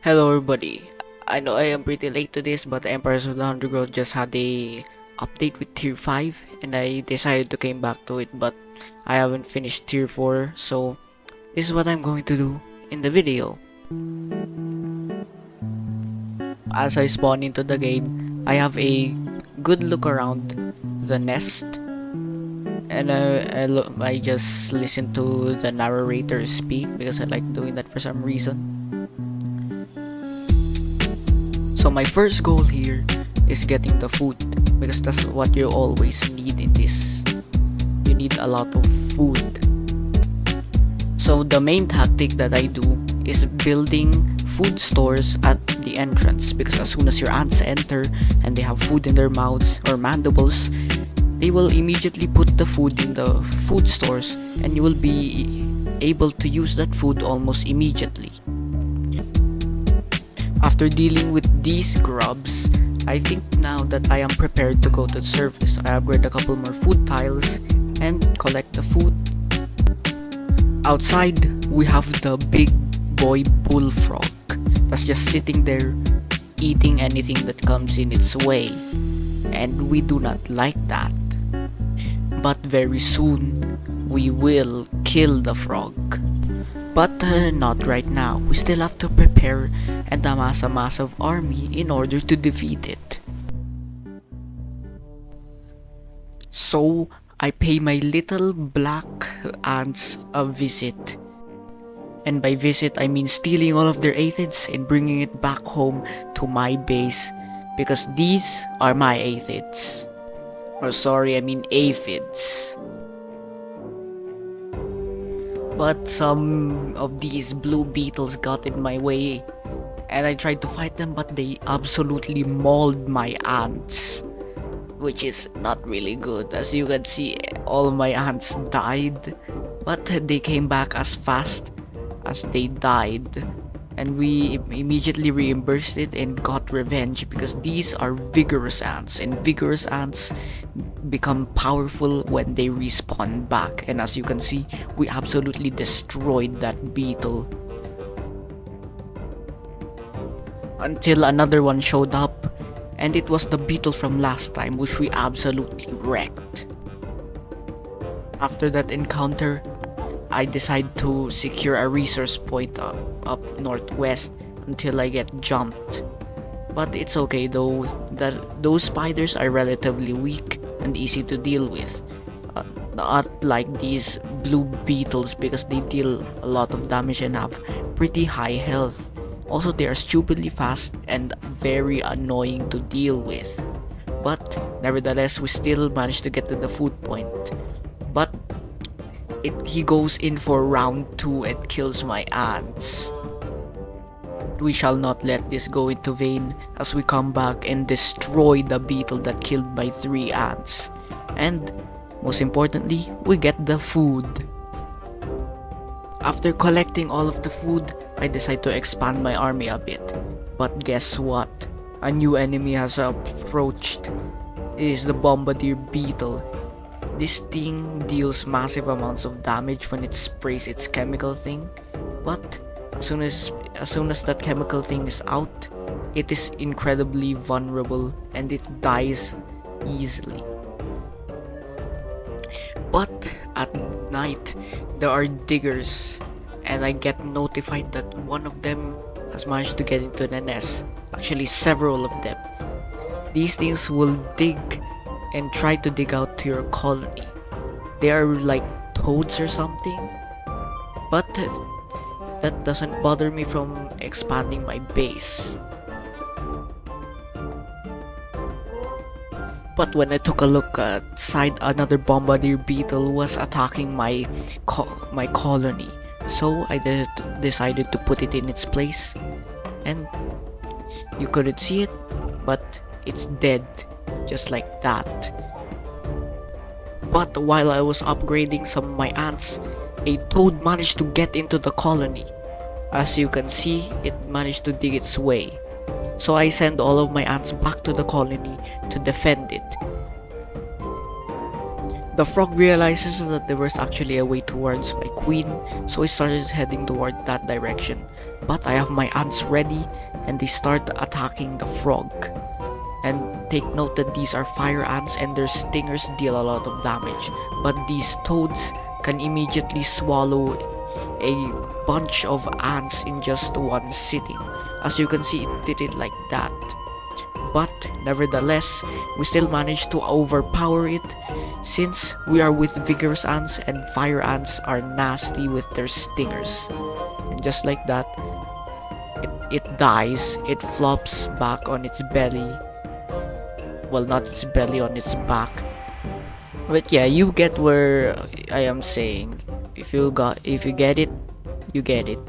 Hello everybody. I know I am pretty late to this, but Emperors of the Undergrowth just had a update with tier 5 and I decided to came back to it, but I haven't finished tier 4, so this is what I'm going to do in the video. As I spawn into the game, I have a good look around the nest and I just listen to the narrator speak because I like doing that for some reason. So my first goal here is getting the food because that's what you always need in this. You need a lot of food. So the main tactic that I do is building food stores at the entrance, because as soon as your ants enter and they have food in their mouths or mandibles, they will immediately put the food in the food stores and you will be able to use that food almost immediately. After dealing with these grubs, I think now that I am prepared to go to the surface. I upgrade a couple more food tiles and collect the food. Outside, we have the big boy bullfrog that's just sitting there eating anything that comes in its way, and we do not like that. But very soon, we will kill the frog. But not right now. We still have to prepare and amass a massive army in order to defeat it. So I pay my little black ants a visit. And by visit, I mean stealing all of their aphids and bringing it back home to my base, because these are my aphids. Or sorry, I mean aphids. But some of these blue beetles got in my way and I tried to fight them, but they absolutely mauled my ants, which is not really good. As you can see, all my ants died, but they came back as fast as they died, and we immediately reimbursed it and got revenge, because these are vigorous ants, and vigorous ants become powerful when they respawn back. And as you can see, we absolutely destroyed that beetle until another one showed up, and it was the beetle from last time, which we absolutely wrecked. After that encounter, I decide to secure a resource point up northwest until I get jumped. But it's okay though, that those spiders are relatively weak and easy to deal with. Not like these blue beetles, because they deal a lot of damage and have pretty high health. Also, they are stupidly fast and very annoying to deal with. But nevertheless, we still managed to get to the food point. But he goes in for round 2 and kills my ants. We shall not let this go into vain, as we come back and destroy the beetle that killed my 3 ants. And most importantly, we get the food. After collecting all of the food, I decide to expand my army a bit. But guess what? A new enemy has approached. It is the bombardier beetle. This thing deals massive amounts of damage when it sprays its chemical thing, but as soon as that chemical thing is out, it is incredibly vulnerable and it dies easily. But at night, there are diggers, and I get notified that one of them has managed to get into the nest. Actually, several of them. These things will dig and try to dig out to your colony. They are like toads or something, but that doesn't bother me from expanding my base. But when I took a look outside, another bombardier beetle was attacking my colony, so I decided to put it in its place, and you couldn't see it, but it's dead. Just like that. But while I was upgrading some of my ants, a toad managed to get into the colony. As you can see, it managed to dig its way. So I send all of my ants back to the colony to defend it. The frog realizes that there was actually a way towards my queen, so he started heading toward that direction. But I have my ants ready, and they start attacking the frog. And take note that these are fire ants and their stingers deal a lot of damage. But these toads can immediately swallow a bunch of ants in just one sitting. As you can see, it did it like that. But nevertheless, we still managed to overpower it since we are with vigorous ants and fire ants are nasty with their stingers. And just like that, it dies, it flops back on its belly. Well, not its belly, on its back. But yeah, you get where I am saying. If you get it, you get it.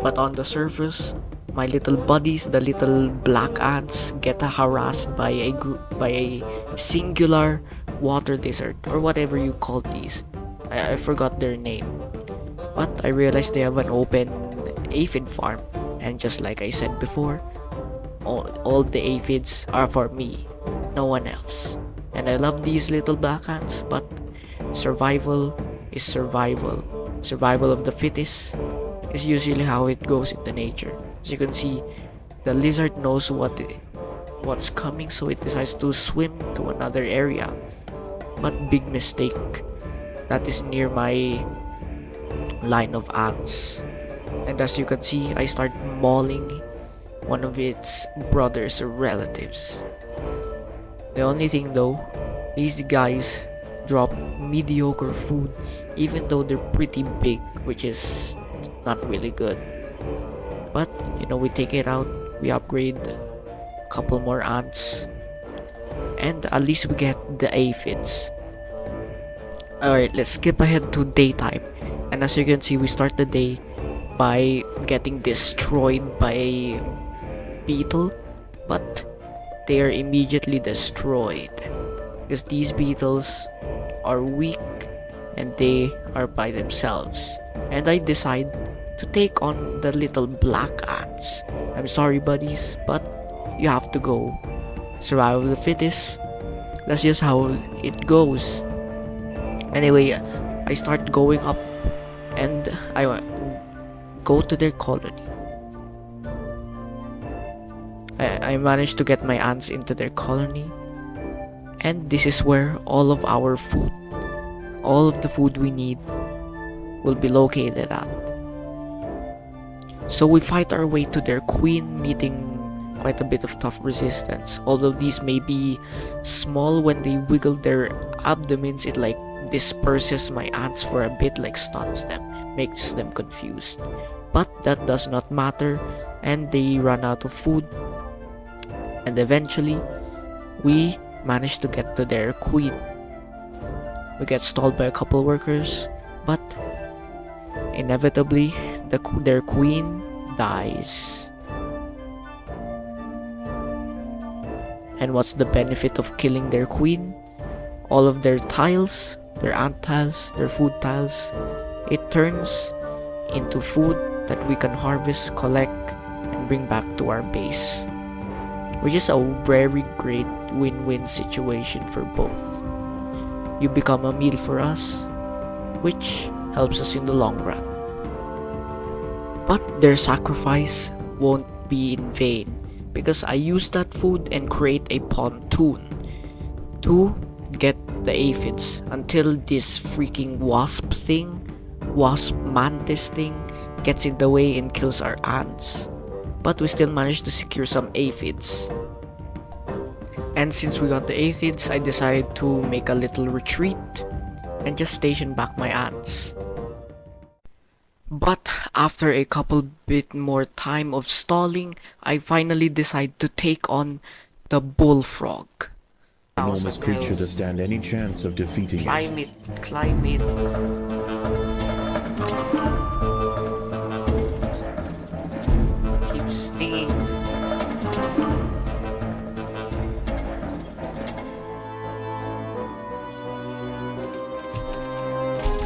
But on the surface, my little buddies, the little black ants, get harassed by a singular water lizard or whatever you call these. I forgot their name. But I realized they have an open aphid farm, and just like I said before, all the aphids are for me, no one else. And I love these little black ants, but survival is survival. Survival of the fittest is usually how it goes in the nature. As you can see, the lizard knows what's coming, so it decides to swim to another area. But big mistake. That is near my line of ants. And as you can see, I start mauling one of its brothers or relatives. The only thing though, these guys drop mediocre food even though they're pretty big, which is not really good. But we take it out, we upgrade a couple more ants, and at least we get the aphids. Alright, let's skip ahead to daytime. And as you can see, we start the day by getting destroyed by a beetle, but they are immediately destroyed because these beetles are weak and they are by themselves. And I decide to take on the little black ants. I'm sorry, buddies, but you have to go. Survival of the fittest. That's just how it goes. Anyway, I start going up and I go to their colony. I managed to get my ants into their colony, and this is where all of our food, all of the food we need, will be located at. So we fight our way to their queen, meeting quite a bit of tough resistance. Although these may be small, when they wiggle their abdomens, it like disperses my ants for a bit, like stuns them, makes them confused. But that does not matter, and they run out of food. And eventually, we manage to get to their queen. We get stalled by a couple workers, but inevitably, their queen dies. And what's the benefit of killing their queen? All of their tiles, their ant tiles, their food tiles, it turns into food that we can harvest, collect, and bring back to our base. Which is a very great win-win situation for both. You become a meal for us, which helps us in the long run. But their sacrifice won't be in vain, because I use that food and create a pontoon to get the aphids until this freaking wasp mantis thing, gets in the way and kills our ants. But we still managed to secure some aphids. And since we got the aphids, I decided to make a little retreat and just station back my ants. But after a couple bit more time of stalling, I finally decide to take on the bullfrog. Enormous creature to stand any chance of defeating it. Climb it. Keep stinging.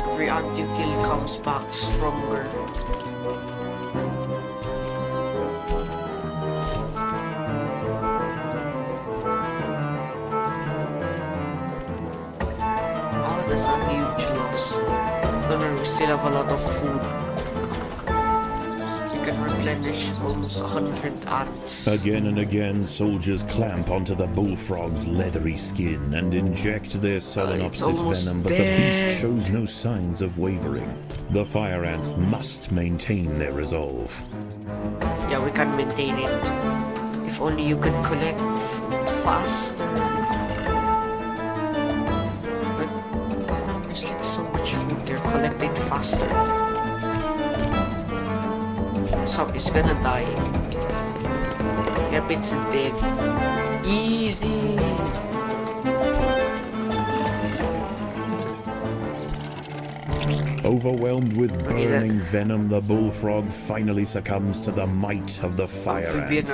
Every ant you kill comes back stronger. that's a huge loss. No, we still have a lot of food. We can replenish almost 100 ants. Again and again, soldiers clamp onto the bullfrog's leathery skin and inject their solenopsis venom, but the beast shows no signs of wavering. The fire ants must maintain their resolve. Yeah, we can maintain it. If only you could collect food faster. But there's like so much food there, collect it faster. So it's gonna die. Yep, it's dead. Easy. Overwhelmed with burning venom, the bullfrog finally succumbs to the might of the fire ants.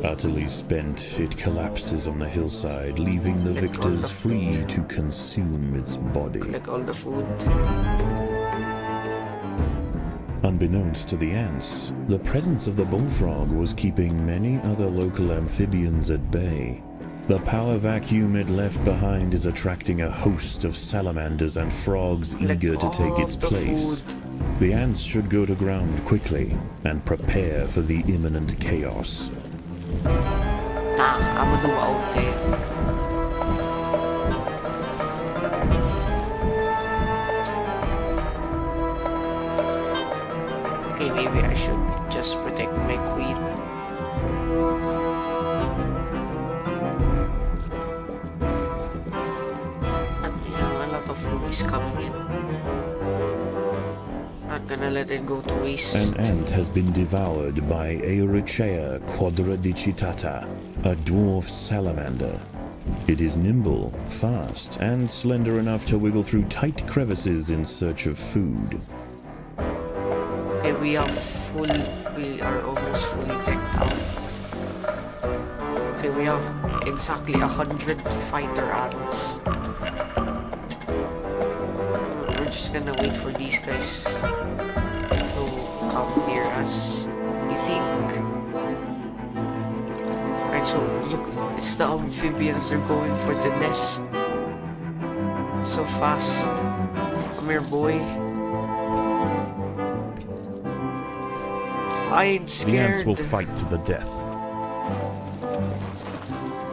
Utterly spent, it collapses on the hillside, leaving the victors free to consume its body. Collect all the food. Unbeknownst to the ants, the presence of the bullfrog was keeping many other local amphibians at bay. The power vacuum it left behind is attracting a host of salamanders and frogs eager to take its place. The ants should go to ground quickly and prepare for the imminent chaos. Nah, I'm gonna do out there. Okay, maybe I should just protect my queen. Food is coming in. Not gonna let it go to waste. An ant has been devoured by Aeorichea quadradicitata, a dwarf salamander. It is nimble, fast, and slender enough to wiggle through tight crevices in search of food. Okay, we are almost fully decked out. Okay, we have exactly 100 fighter ants. We're just gonna wait for these guys to come near us. I think. Right, so look, it's the amphibians. They're going for the nest. So fast. Come here, boy. I'm scared. The ants will fight to the death.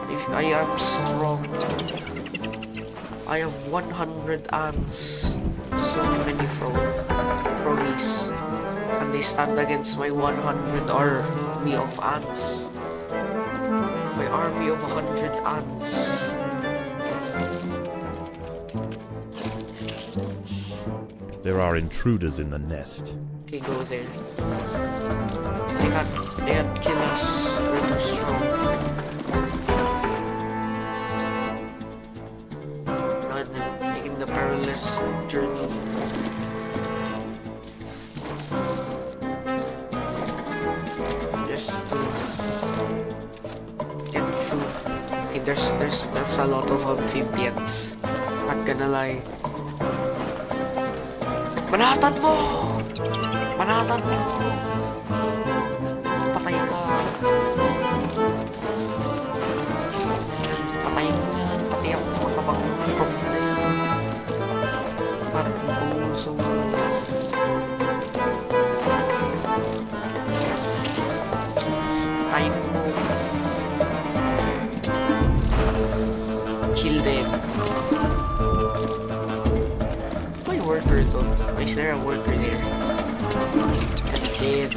If I am strong. I have 100 ants. So many froggies. Can they stand against my 100 army of ants? My army of 100 ants. There are intruders in the nest. Okay, go there. They can't kill us. We're too strong. Perilous journey. Just to get food. Okay, that's a lot of amphibians. Not gonna lie. Manatan mo! Manatan mo! Patay ka. Patayin mo yan. Pati ang matabang frog na yan. So time kill them. My worker though. Is there a worker there? I'm dead.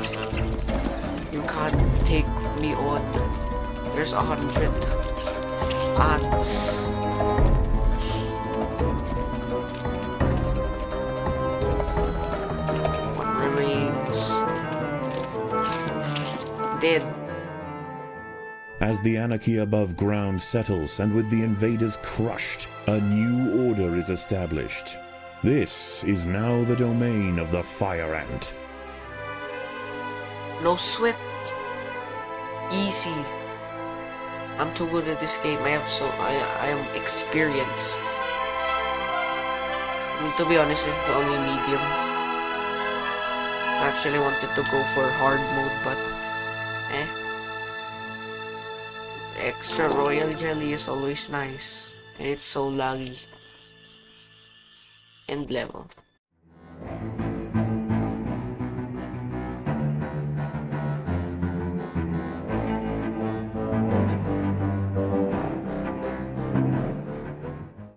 You can't take me on. There's 100 ants. Dead. As the anarchy above ground settles and with the invaders crushed, a new order is established. This is now the domain of the fire ant. No sweat. Easy. I'm too good at this game. I am experienced. To be honest, it's only medium. I actually wanted to go for hard mode, but extra royal jelly is always nice, and it's so laggy. end level.